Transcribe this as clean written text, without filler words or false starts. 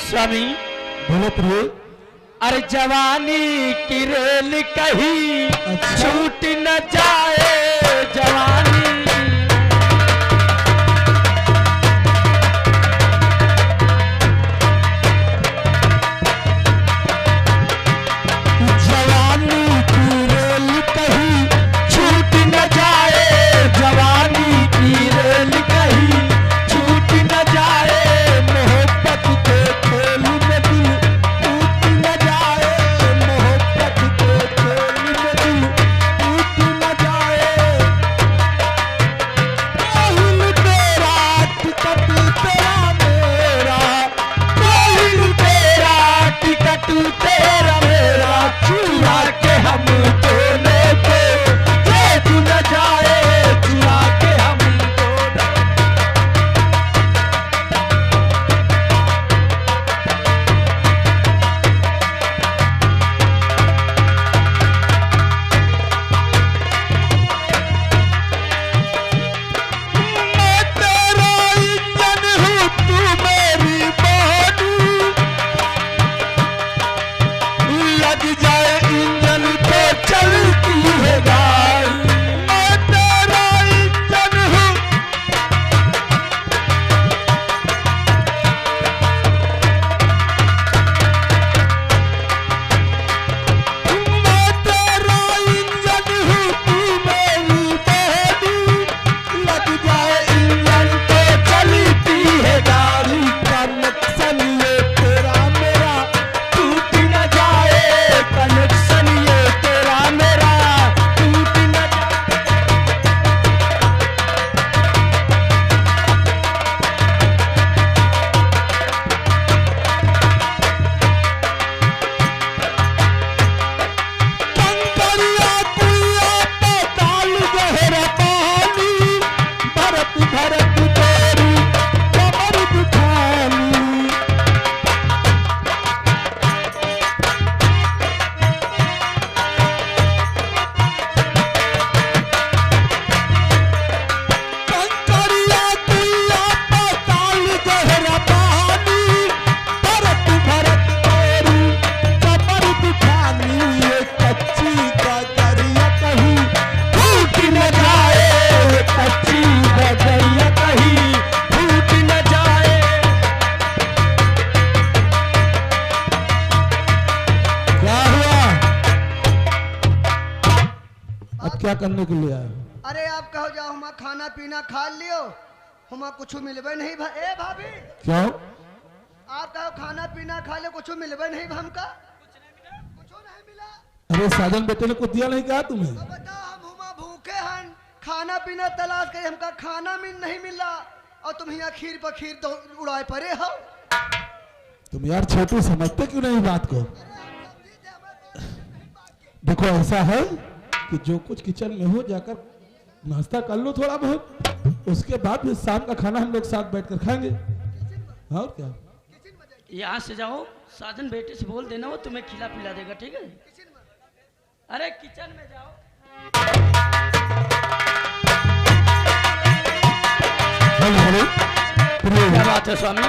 स्वामी बोलो प्रिय। अरे जवानी की रेल कहीं छूट न जाए जवानी। जवानी की रेल कहीं छूट न जाए, जवानी की रेल कहीं छूट न जाए। मोहब्बत के खेल में दिल टूट न जाए, मोहब्बत के खेल में दिल टूट न जाए। कोहिल तेरा टिकट तेरा मेरा, कोहिल तेरा टिकट तेरा मेरा, चुरा के हम दोनों को देख न जाए, चुरा के हम दोनों। मैं तेरा इंजन हूँ तू मेरी बॉडी, लग जाए इंजन तो चलती है गाड़ी। मैं तेरा इंजन हूँ, मैं तेरा इंजन हूँ तू मेरी बॉडी, लग जाए इंजन तो चलती है गाड़ी। कनेक्शन ये तेरा मेरा टूट न जाए कनेक्शन ये तेरा मेरा, टूट न जाए। कंकरिया कुइया पाताल गहरा पानी, भरत भरत तेरी कमर दुखानी। कंकरिया कुइया पाताल गहरा पानी, भरत भरत तेरी कमर दुखानी। ये कच्ची गगरिया कहीं टूट न जाए कच्ची बजरिया कहीं टूट न जाए। क्या हुआ? अब क्या करने के लिए आए? अरे आप कहो जाओ हम खाना पीना खा लियो, हम कुछ मिलबे नहीं ए भाभी। क्यों? आप कहो खाना पीना खा लियो, कुछ मिलबे नहीं हमका, कुछ नहीं मिला। अरे साजन बेटे ने कुछ दिया नहीं कहा तुम्हें? तो बताओ हम हुमा भूखे हन, खाना पीना तलाश करे, हमका खाना नहीं मिला और तुम यहाँ खीर पर खीर तो उड़ाए पड़े हो। तुम यार छोटू समझते क्यों नहीं बात को? देखो ऐसा है कि जो कुछ किचन में हो जाकर नाश्ता कर लो थोड़ा बहुत, उसके बाद फिर शाम का खाना हम लोग साथ बैठकर खाएंगे। हाँ और क्या? यहाँ से जाओ, साजन बेटे से बोल देना, वो तुम्हें खिला पिला देगा, ठीक है? अरे किचन में जाओ। हेलो हेलो, क्या बात है स्वामी?